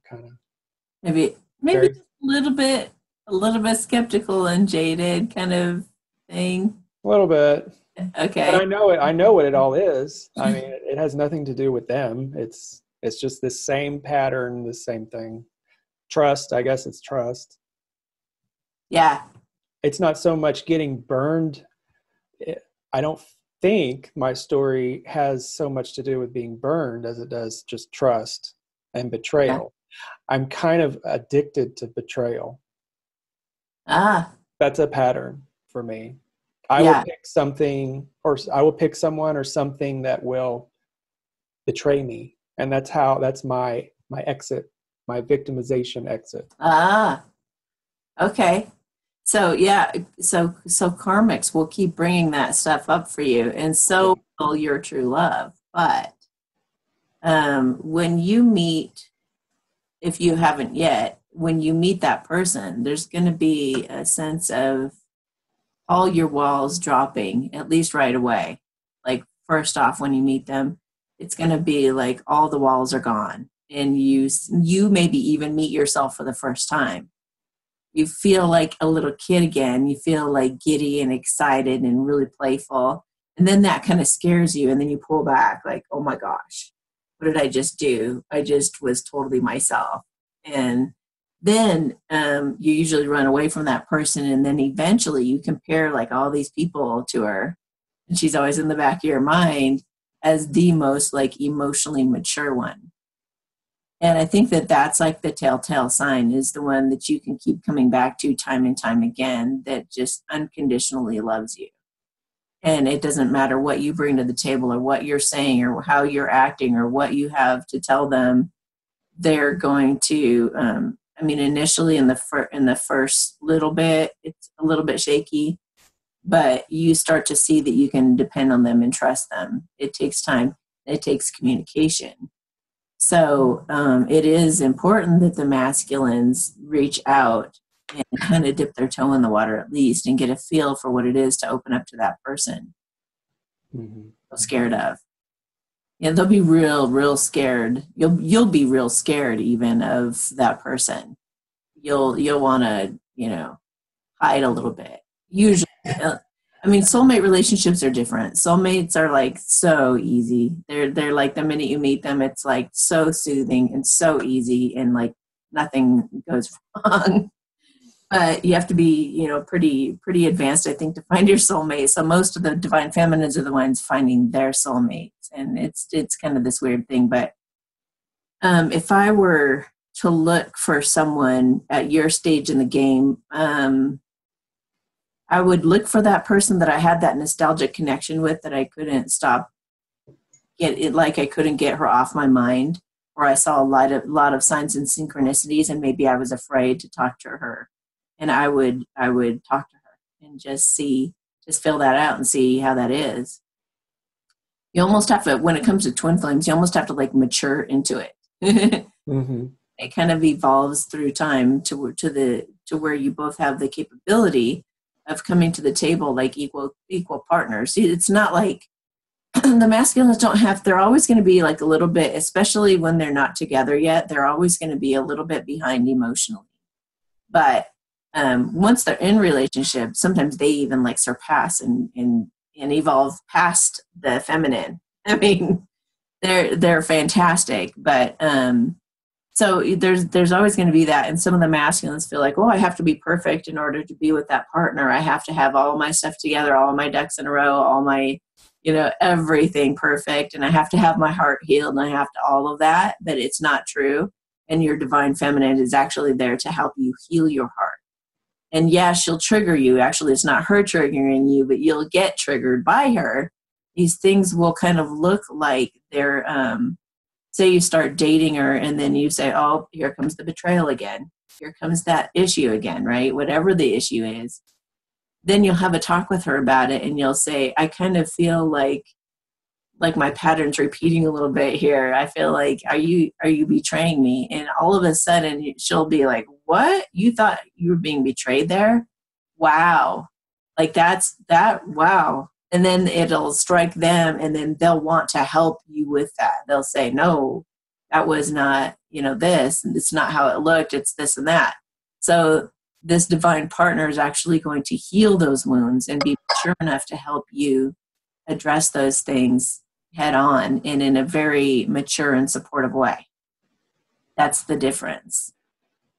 kind of maybe just a little bit skeptical and jaded kind of thing. A little bit. Okay. But I know what it all is. I mean, it has nothing to do with them. It's just this same pattern, the same thing. Trust, I guess it's trust. Yeah. It's not so much getting burned. I don't think my story has so much to do with being burned as it does just trust and betrayal. Yeah. I'm kind of addicted to betrayal. That's a pattern for me. I will pick something, or I will pick someone or something that will betray me. And that's my exit, my victimization exit. Okay. So yeah, so karmics will keep bringing that stuff up for you, and so will your true love. But when you meet, if you haven't yet, when you meet that person, there's going to be a sense of all your walls dropping, at least right away. Like, first off, when you meet them, it's going to be like all the walls are gone, and you maybe even meet yourself for the first time. You feel like a little kid again. You feel like giddy and excited and really playful. And then that kind of scares you. And then you pull back like, oh my gosh, what did I just do? I just was totally myself. And then you usually run away from that person. And then eventually you compare like all these people to her. And she's always in the back of your mind as the most like emotionally mature one. And I think that that's like the telltale sign, is the one that you can keep coming back to time and time again, that just unconditionally loves you. And it doesn't matter what you bring to the table or what you're saying or how you're acting or what you have to tell them. They're going to, initially in the first little bit, it's a little bit shaky, but you start to see that you can depend on them and trust them. It takes time. It takes communication. So it is important that the masculines reach out and kind of dip their toe in the water at least and get a feel for what it is to open up to that person. Mm-hmm. Scared of. Yeah, they'll be real scared. You'll be real scared even of that person. You'll want to, hide a little bit. Usually, soulmate relationships are different. Soulmates are like so easy. They're like, the minute you meet them, it's like so soothing and so easy, and like nothing goes wrong. But you have to be, pretty advanced, I think, to find your soulmate. So most of the divine feminines are the ones finding their soulmates, and it's kind of this weird thing. But if I were to look for someone at your stage in the game, I would look for that person that I had that nostalgic connection with, that I couldn't I couldn't get her off my mind, or I saw a lot of signs and synchronicities, and maybe I was afraid to talk to her. And I would talk to her and just fill that out and see how that is. You almost have to, when it comes to twin flames, you almost have to like mature into it. Mm-hmm. It kind of evolves through time to where you both have the capability of coming to the table like equal partners. See, it's not like the masculines they're always going to be like a little bit, especially when they're not together yet, they're always going to be a little bit behind emotionally. But once they're in relationship, sometimes they even like surpass and evolve past the feminine. I mean, they're fantastic, but so there's always going to be that. And some of the masculines feel like, oh, I have to be perfect in order to be with that partner. I have to have all my stuff together, all my ducks in a row, all my, everything perfect. And I have to have my heart healed, and I have to all of that. But it's not true. And your divine feminine is actually there to help you heal your heart. And yeah, she'll trigger you. Actually, it's not her triggering you, but you'll get triggered by her. These things will kind of look like they're, say you start dating her, and then you say, oh, here comes the betrayal again. Here comes that issue again, right? Whatever the issue is. Then you'll have a talk with her about it, and you'll say, I kind of feel like my pattern's repeating a little bit here. I feel like, are you betraying me? And all of a sudden she'll be like, what? You thought you were being betrayed there? Wow. Like wow. And then it'll strike them, and then they'll want to help you with that. They'll say, no, that was not, this, and it's not how it looked. It's this and that. So this divine partner is actually going to heal those wounds and be mature enough to help you address those things head on and in a very mature and supportive way. That's the difference.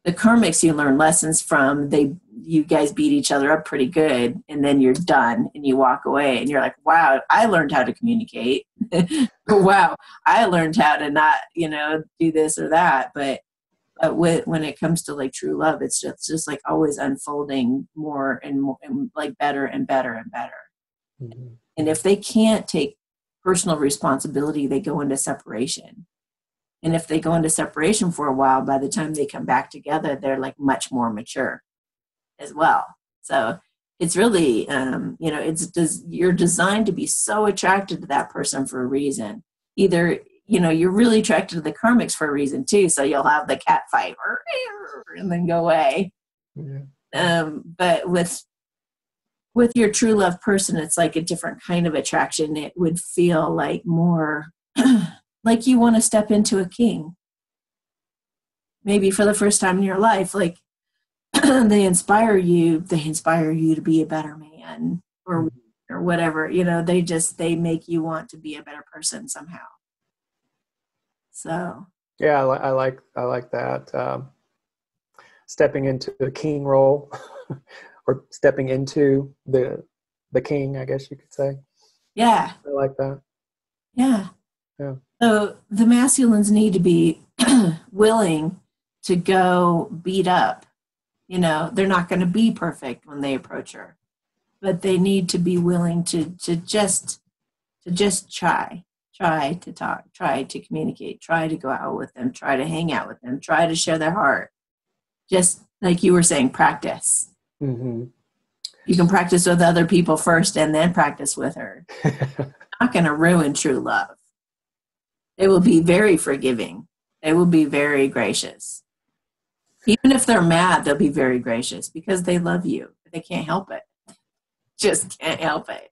The karmics you learn lessons from, you guys beat each other up pretty good, and then you're done and you walk away and you're like, wow, I learned how to communicate. Wow, I learned how to not, do this or that. But when it comes to like true love, it's just like always unfolding more and more, and like better and better and better. Mm-hmm. And if they can't take personal responsibility, they go into separation. And if they go into separation for a while, by the time they come back together, they're like much more mature as well. So it's really, you're designed to be so attracted to that person for a reason. Either, you're really attracted to the karmics for a reason too. So you'll have the cat fight and then go away. Yeah. But with your true love person, it's like a different kind of attraction. It would feel like more like you want to step into a king. Maybe for the first time in your life, like they inspire you to be a better man or whatever, they make you want to be a better person somehow. So yeah, I like that. Stepping into the king role or stepping into the king, I guess you could say. Yeah, I like that. Yeah. So the masculines need to be willing to go beat up. They're not going to be perfect when they approach her, but they need to be willing to just try to talk, try to communicate, try to go out with them, try to hang out with them, try to share their heart. Just like you were saying, practice. Mm-hmm. You can practice with other people first and then practice with her. Not going to ruin true love. They will be very forgiving. They will be very gracious. Even if they're mad, they'll be very gracious because they love you. They can't help it. Just can't help it.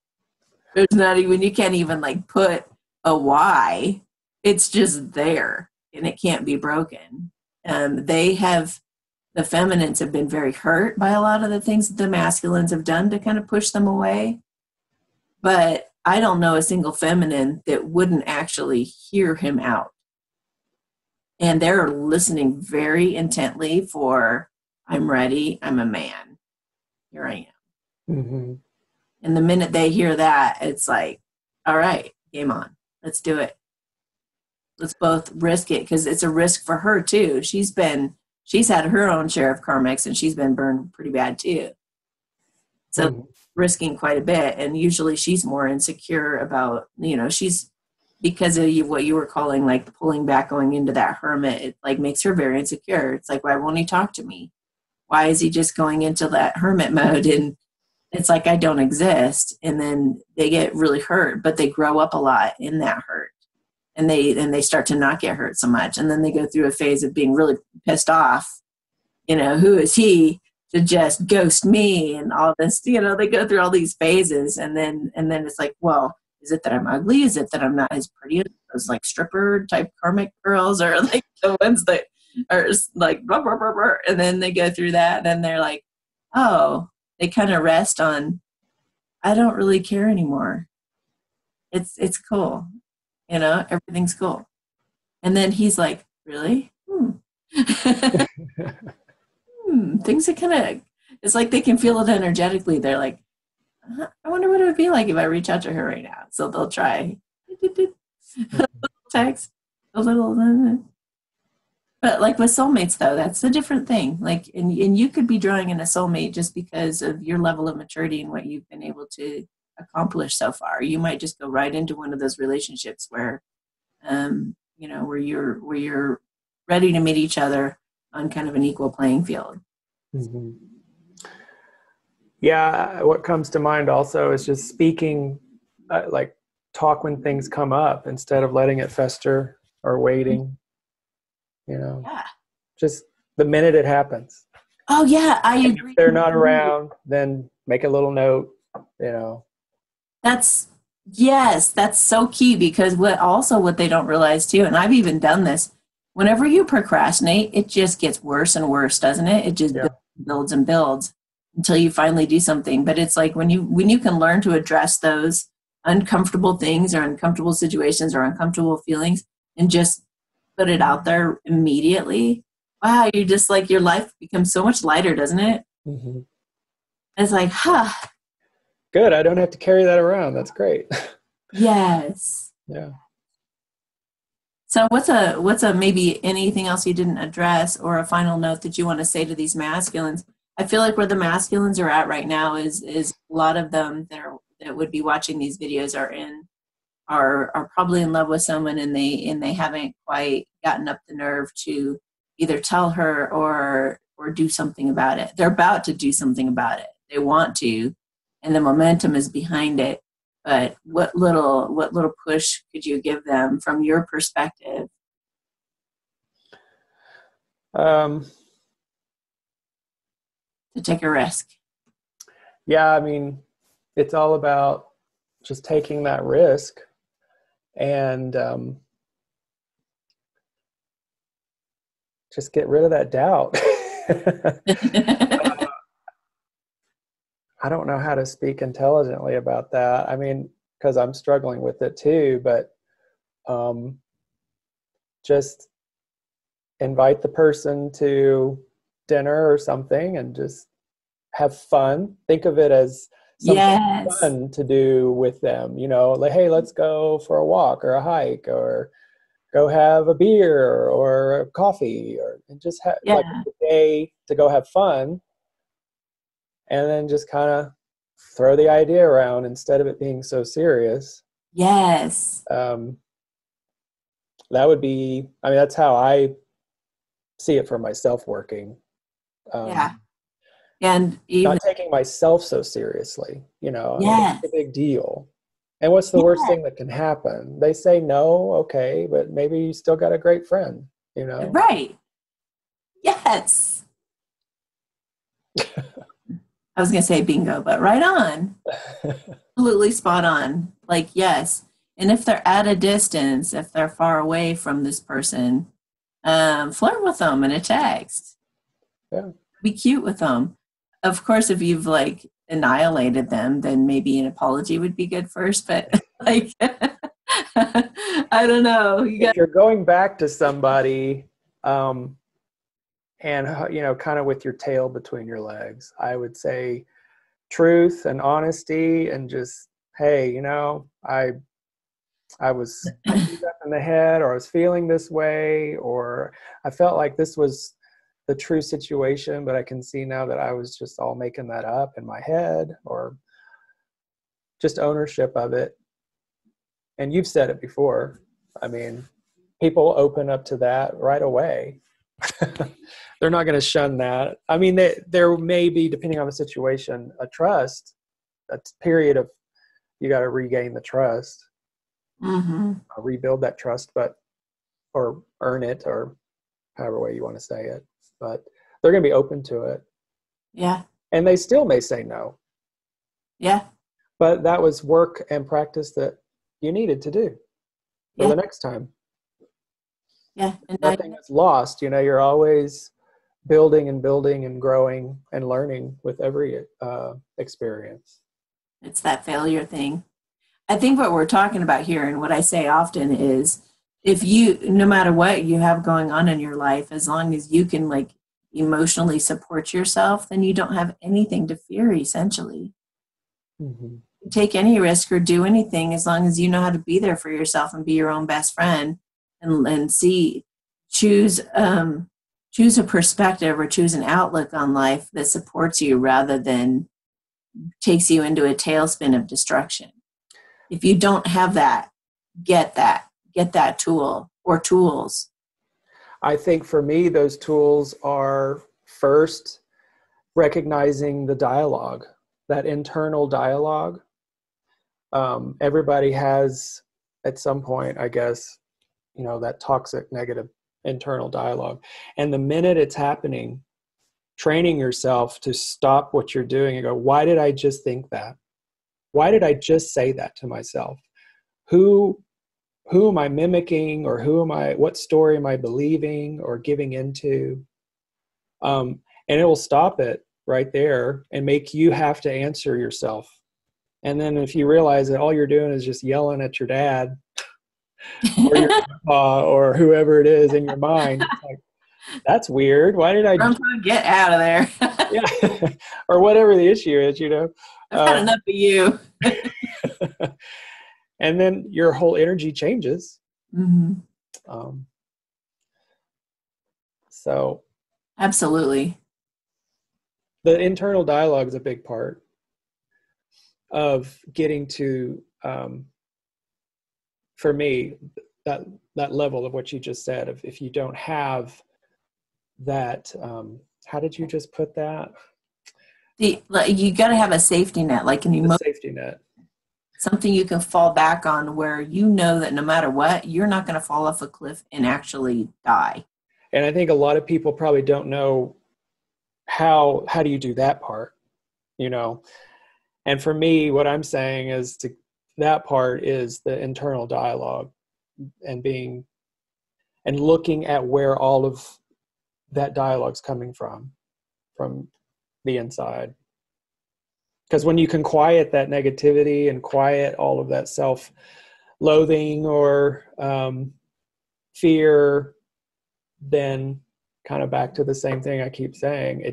There's not even, you can't even like put a why. It's just there and it can't be broken. The feminines have been very hurt by a lot of the things that the masculines have done to kind of push them away. But I don't know a single feminine that wouldn't actually hear him out. And they're listening very intently for, I'm ready, I'm a man. Here I am. Mm-hmm. And the minute they hear that, it's like, all right, game on. Let's do it. Let's both risk it because it's a risk for her too. She's had her own share of karmics and she's been burned pretty bad too. So risking quite a bit. And usually she's more insecure about, she's, because of what you were calling like pulling back, going into that hermit, it like makes her very insecure. It's like, why won't he talk to me? Why is he just going into that hermit mode? And it's like, I don't exist. And then they get really hurt, but they grow up a lot in that hurt. And they start to not get hurt so much. And then they go through a phase of being really pissed off. Who is he to just ghost me and all this? They go through all these phases. And then it's like, well, is it that I'm ugly? Is it that I'm not as pretty as those like stripper type karmic girls or like the ones that are like blah, blah, blah, blah. And then they go through that. And then they're like, oh, they kind of rest on, I don't really care anymore. It's cool. Everything's cool. And then he's like, really? Things are kind of, it's like they can feel it energetically. They're like, I wonder what it would be like if I reach out to her right now. So they'll try. A little text, a little. But like with soulmates, though, that's a different thing. Like, and you could be drawing in a soulmate just because of your level of maturity and what you've been able to accomplish so far. You might just go right into one of those relationships where, where you're ready to meet each other on kind of an equal playing field. Mm-hmm. Yeah, what comes to mind also is just speaking, like talk when things come up instead of letting it fester or waiting. Just the minute it happens. Oh yeah, I agree. If they're not around, then make a little note. That's so key because what they don't realize too, and I've even done this. Whenever you procrastinate, it just gets worse and worse, doesn't it? It just builds and builds until you finally do something. But it's like when you can learn to address those uncomfortable things or uncomfortable situations or uncomfortable feelings and just put it out there immediately. Wow, you just like your life becomes so much lighter, doesn't it? Mm-hmm. It's like, good. I don't have to carry that around. That's great. Yes. Yeah. So what's a maybe anything else you didn't address or a final note that you want to say to these masculines? I feel like where the masculines are at right now is a lot of them that would be watching these videos are probably in love with someone and they haven't quite gotten up the nerve to either tell her or do something about it. They're about to do something about it. they want to, and the momentum is behind it. But what little push could you give them from your perspective? Um, To take a risk. yeah, I mean, it's all about just taking that risk and just get rid of that doubt. I don't know how to speak intelligently about that. I mean, because I'm struggling with it too, but just invite the person to dinner or something and just have fun. Think of it as something Yes. fun to do with them. You know, like, hey, let's go for a walk or a hike or go have a beer or a coffee and just have like a day to go have fun. And then just kind of throw the idea around instead of it being so serious. Yes. That would be, I mean, that's how I see it for myself working. Yeah. And even not taking myself so seriously, you know, I mean, yes. it's a big deal. And what's the worst thing that can happen? They say no, okay, but maybe you still got a great friend, you know? Right. Yes. I was going to say bingo, but right on. Absolutely spot on. Like, yes. And if they're at a distance, if they're far away from this person, flirt with them in a text. Yeah. Be cute with them. Of course, if you've like annihilated them, then maybe an apology would be good first. But like, I don't know. If you're going back to somebody, and you know, kind of with your tail between your legs, I would say truth and honesty, and just, hey, you know, I was beat up in the head, or I was feeling this way, or I felt like this was the true situation, but I can see now that I was just all making that up in my head, or just ownership of it. And you've said it before. I mean, people open up to that right away. They're not going to shun that. I mean, there may be, depending on the situation, a period of, you got to regain the trust, rebuild that trust, or earn it, or however way you want to say it. But they're going to be open to it. Yeah. And they still may say no. Yeah. But that was work and practice that you needed to do for the next time. Yeah. And nothing is lost. You know, you're always building and growing and learning with every experience. It's that failure thing. I think what we're talking about here, and what I say often, is if you, no matter what you have going on in your life, as long as you can like emotionally support yourself, then you don't have anything to fear, essentially. Mm-hmm. Take any risk or do anything as long as you know how to be there for yourself and be your own best friend, and choose a perspective or choose an outlook on life that supports you rather than takes you into a tailspin of destruction. If you don't have that, get that tool or tools. I think for me, those tools are first recognizing the dialogue, that internal dialogue. Everybody has, at some point, I guess, you know, that toxic, negative internal dialogue. And the minute it's happening, training yourself to stop what you're doing and go, why did I just think that? Why did I just say that to myself? Who am I mimicking, or what story am I believing or giving into? And it will stop it right there and make you have to answer yourself. And then if you realize that all you're doing is just yelling at your dad or your grandpa or whoever it is in your mind, it's like, that's weird. Why did I get out of there? Yeah. Or whatever the issue is, you know. I've had enough of you. And then your whole energy changes. Mm-hmm. So absolutely, the internal dialogue is a big part of getting to, for me, that level of what you just said. If you don't have that, how did you just put that? You got to have a safety net, like an The safety net. something you can fall back on where you know that no matter what, you're not going to fall off a cliff and actually die. And I think a lot of people probably don't know how do you do that part, you know? And for me, what I'm saying is that part is the internal dialogue and looking at where all of that dialogue's coming from the inside. Because when you can quiet that negativity and quiet all of that self-loathing or fear, then kind of back to the same thing I keep saying,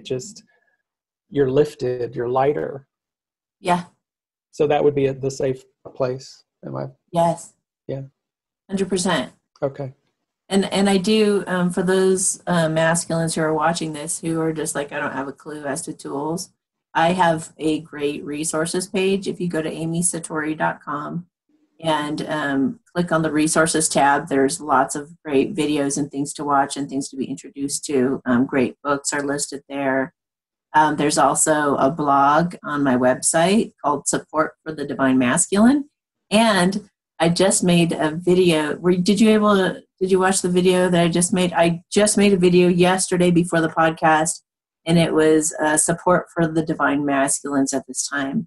you're lifted, you're lighter. Yeah. So that would be the safe place. Yes. Yeah. 100%. Okay. And I do, for those masculines who are watching this, who are just like, I don't have a clue as to tools, I have a great resources page. If you go to amysatori.com and click on the resources tab, there's lots of great videos and things to watch and things to be introduced to. Great books are listed there. There's also a blog on my website called Support for the Divine Masculine. And I just made a video. Did you watch the video that I just made? I just made a video yesterday before the podcast, and it was support for the divine masculines at this time.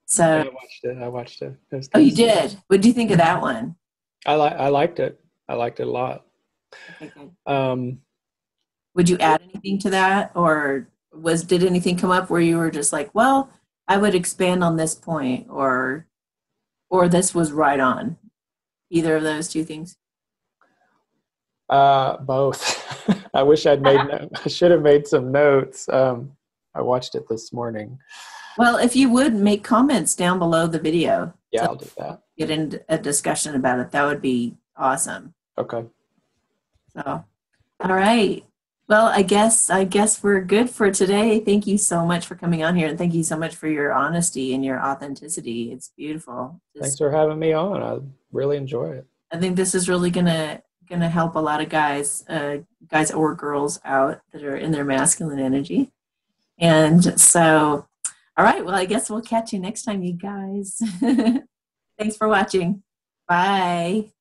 So I watched it. Oh, you did? What do you think of that one? I liked it. I liked it a lot. Okay, good. Would you add anything to that, or did anything come up where you were just like, well, I would expand on this point, or this was right on? Either of those two things? Both. I wish I should have made some notes. I watched it this morning. Well, if you would make comments down below the video. Yeah, I'll do that. Get into a discussion about it. That would be awesome. Okay. So, all right. Well, I guess we're good for today. Thank you so much for coming on here, and thank you so much for your honesty and your authenticity. It's beautiful. Thanks for having me on. I really enjoy it. I think this is really gonna help a lot of guys or girls out that are in their masculine energy. And so, all right. Well, I guess we'll catch you next time, you guys. Thanks for watching. Bye.